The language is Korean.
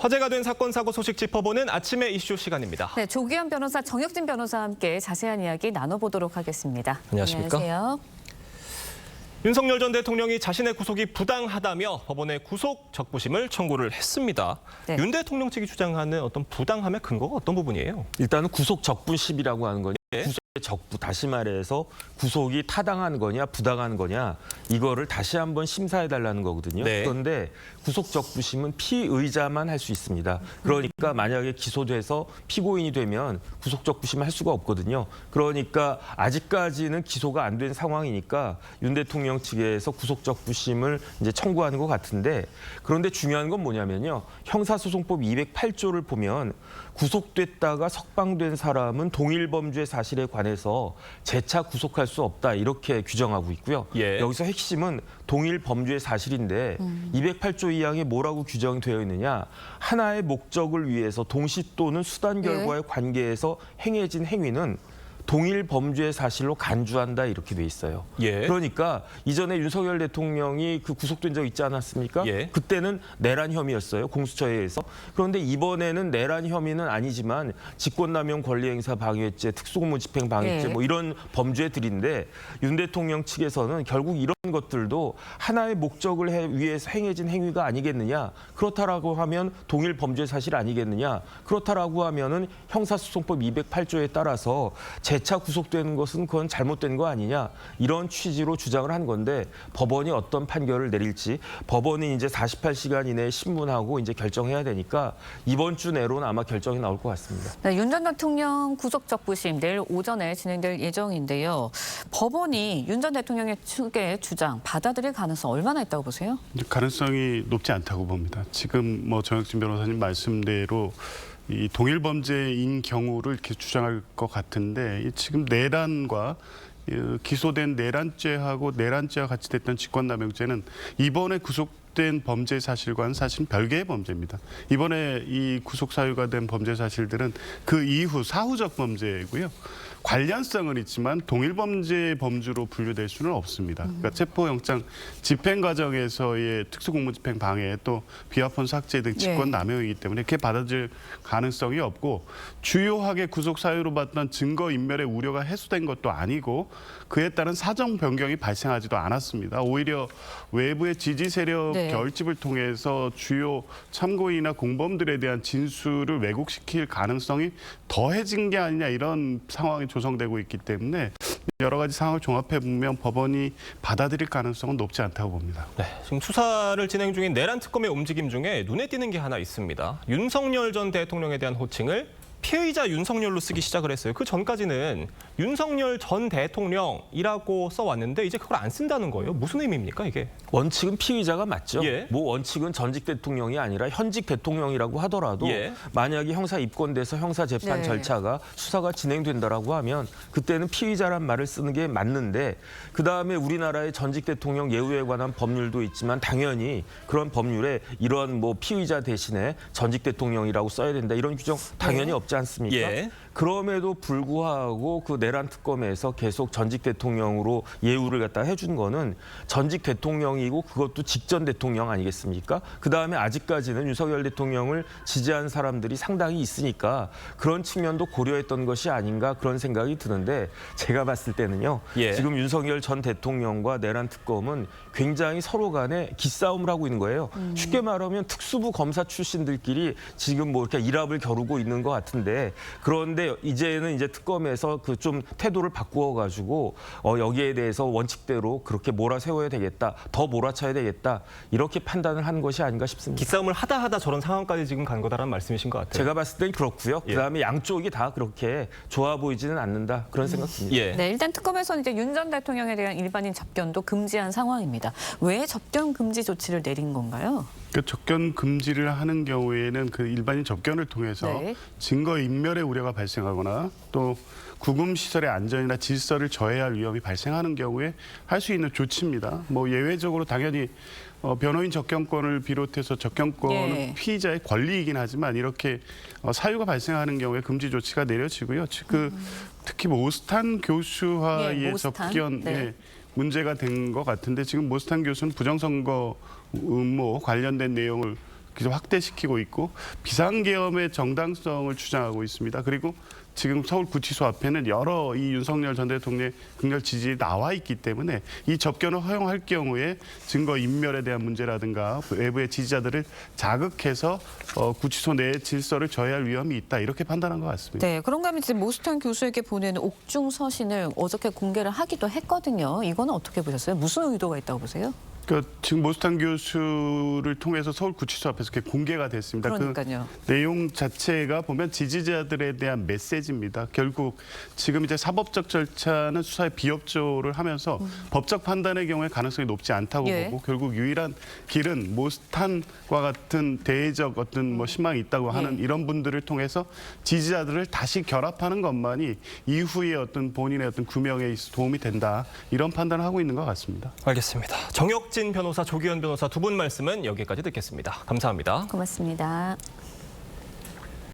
화제가 된 사건 사고 소식 짚어보는 아침의 이슈 시간입니다. 네, 조기현 변호사, 정혁진 변호사와 함께 자세한 이야기 나눠보도록 하겠습니다. 안녕하십니까? 안녕하세요. 윤석열 전 대통령이 자신의 구속이 부당하다며 법원에 구속 적부심을 청구를 했습니다. 네. 윤 대통령 측이 주장하는 어떤 부당함의 근거가 어떤 부분이에요? 일단은 구속 적부심이라고 하는 거냐, 예. 구속의 적부, 다시 말해서 구속이 타당한 거냐 부당한 거냐 이거를 다시 한번 심사해달라는 거거든요. 네. 그런데 구속 적부심은 피의자만 할 수 있습니다. 그러니까 만약에 기소돼서 피고인이 되면 구속 적부심을 할 수가 없거든요. 그러니까 아직까지는 기소가 안 된 상황이니까 윤 대통령 측에서 구속 적부심을 이제 청구하는 것 같은데, 그런데 중요한 건 뭐냐면요. 형사소송법 208조를 보면 구속됐다가 석방된 사람은 동일 범죄 사실에 관해서 재차 구속할 수 없다 이렇게 규정하고 있고요. 예. 여기서 핵심은 동일 범죄 사실인데 208조 2항에 뭐라고 규정되어 있느냐. 하나의 목적을 위해서 동시 또는 수단 결과의 관계에서 행해진 행위는 동일 범죄 사실로 간주한다 이렇게 돼 있어요. 예. 그러니까 이전에 윤석열 대통령이 그 구속된 적 있지 않았습니까? 예. 그때는 내란 혐의였어요. 공수처에 의해서. 그런데 이번에는 내란 혐의는 아니지만 직권남용 권리행사 방해죄, 특수공무집행 방해죄 예. 뭐 이런 범죄들인데 윤 대통령 측에서는 결국 이런 것들도 하나의 목적을 위해서 행해진 행위가 아니겠느냐. 그렇다라고 하면 동일 범죄 사실 아니겠느냐. 그렇다라고 하면은 형사소송법 208조에 따라서 재차 구속되는 것은 그건 잘못된 거 아니냐 이런 취지로 주장을 한 건데, 법원이 어떤 판결을 내릴지 법원이 이제 48시간 이내에 신문하고 이제 결정해야 되니까 이번 주 내로는 아마 결정이 나올 것 같습니다. 네, 윤 전 대통령 구속 적부심 내일 오전에 진행될 예정인데요. 법원이 윤 전 대통령의 측의 주장 받아들일 가능성 얼마나 있다고 보세요? 가능성이 높지 않다고 봅니다. 지금 뭐 정혁진 변호사님 말씀대로 이 동일 범죄인 경우를 이렇게 주장할 것 같은데, 지금 내란과 기소된 내란죄하고 내란죄와 같이 됐던 직권남용죄는 이번에 구속된 범죄 사실과는 사실 별개의 범죄입니다. 이번에 이 구속 사유가 된 범죄 사실들은 그 이후 사후적 범죄고요. 관련성은 있지만 동일 범죄 범주로 분류될 수는 없습니다. 그러니까 체포영장 집행 과정에서의 특수공무집행 방해, 또 비화폰 삭제 등 직권 남용이기 때문에 이렇게 받아들일 가능성이 없고, 주요하게 구속 사유로 봤던 증거 인멸의 우려가 해소된 것도 아니고 그에 따른 사정 변경이 발생하지도 않았습니다. 오히려 외부의 지지 세력 결집을 통해서 주요 참고인이나 공범들에 대한 진술을 왜곡시킬 가능성이 더해진 게 아니냐 이런 상황이 조성되고 있기 때문에 여러 가지 상황을 종합해 보면 법원이 받아들일 가능성은 높지 않다고 봅니다. 네, 지금 수사를 진행 중인 내란 특검의 움직임 중에 눈에 띄는 게 하나 있습니다. 윤석열 전 대통령에 대한 호칭을 피의자 윤석열로 쓰기 시작을 했어요. 그 전까지는 윤석열 전 대통령이라고 써왔는데 이제 그걸 안 쓴다는 거예요. 무슨 의미입니까, 이게? 원칙은 피의자가 맞죠. 예. 뭐 원칙은 전직 대통령이 아니라 현직 대통령이라고 하더라도 예. 만약에 형사 입건돼서 형사 재판 절차가 수사가 진행된다라고 하면 그때는 피의자란 말을 쓰는 게 맞는데, 그다음에 우리나라의 전직 대통령 예우에 관한 법률도 있지만 당연히 그런 법률에 이런 뭐 피의자 대신에 전직 대통령이라고 써야 된다 이런 규정 당연히 없지 않습니까? 예. 그럼에도 불구하고 그 내란 특검에서 계속 전직 대통령으로 예우를 갖다 해준 거는 전직 대통령이고 그것도 직전 대통령 아니겠습니까? 그다음에 아직까지는 윤석열 대통령을 지지한 사람들이 상당히 있으니까 그런 측면도 고려했던 것이 아닌가 그런 생각이 드는데, 제가 봤을 때는요. 예. 지금 윤석열 전 대통령과 내란 특검은 굉장히 서로 간에 기싸움을 하고 있는 거예요. 쉽게 말하면 특수부 검사 출신들끼리 지금 뭐 이렇게 일합을 겨루고 있는 것 같은데, 그런데 이제는 이제 특검에서 그 좀 태도를 바꾸어 가지고 여기에 대해서 원칙대로 그렇게 몰아세워야 되겠다, 더 몰아쳐야 되겠다 이렇게 판단을 하는 것이 아닌가 싶습니다. 기싸움을 하다 저런 상황까지 지금 간 거다라는 말씀이신 것 같아요. 제가 봤을 땐 그렇고요. 예. 그다음에 양쪽이 다 그렇게 좋아 보이지는 않는다 그런 생각 듭니다. 예. 네, 일단 특검에서는 이제 윤 전 대통령에 대한 일반인 접견도 금지한 상황입니다. 왜 접견 금지 조치를 내린 건가요? 그 접견 금지를 하는 경우에는 그 일반인 접견을 통해서 증거 인멸의 우려가 발생하거나 또 구금 시설의 안전이나 질서를 저해할 위험이 발생하는 경우에 할 수 있는 조치입니다. 뭐 예외적으로 당연히 변호인 접견권을 비롯해서 접견권은 피의자의 권리이긴 하지만 이렇게 사유가 발생하는 경우에 금지 조치가 내려지고요. 특히 뭐 오스탄 교수와의 접견 문제가 된 것 같은데, 지금 모스탄 교수는 부정선거 음모 관련된 내용을 확대시키고 있고 비상계엄의 정당성을 주장하고 있습니다. 그리고 지금 서울구치소 앞에는 여러 이 윤석열 전 대통령의 극렬 지지율이 나와 있기 때문에 이 접견을 허용할 경우에 증거 인멸에 대한 문제라든가 외부의 지지자들을 자극해서 구치소 내의 질서를 저해할 위험이 있다 이렇게 판단한 것 같습니다. 네, 그런가 하면 지금 모스탄 교수에게 보낸 옥중 서신을 어저께 공개를 하기도 했거든요. 이거는 어떻게 보셨어요? 무슨 의도가 있다고 보세요? 지금 모스탄 교수를 통해서 서울구치소 앞에서 이렇게 공개가 됐습니다. 그러니까요. 그 내용 자체가 보면 지지자들에 대한 메시지입니다. 결국 지금 이제 사법적 절차는 수사에 비협조를 하면서 법적 판단의 경우에 가능성이 높지 않다고 예. 보고 결국 유일한 길은 모스탄과 같은 대외적 어떤 뭐 신망이 있다고 하는 이런 분들을 통해서 지지자들을 다시 결합하는 것만이 이후에 어떤 본인의 어떤 구명에 있어 도움이 된다 이런 판단을 하고 있는 것 같습니다. 알겠습니다. 정혁진 변호사, 조기현 변호사 두 분 말씀은 여기까지 듣겠습니다. 감사합니다. 고맙습니다.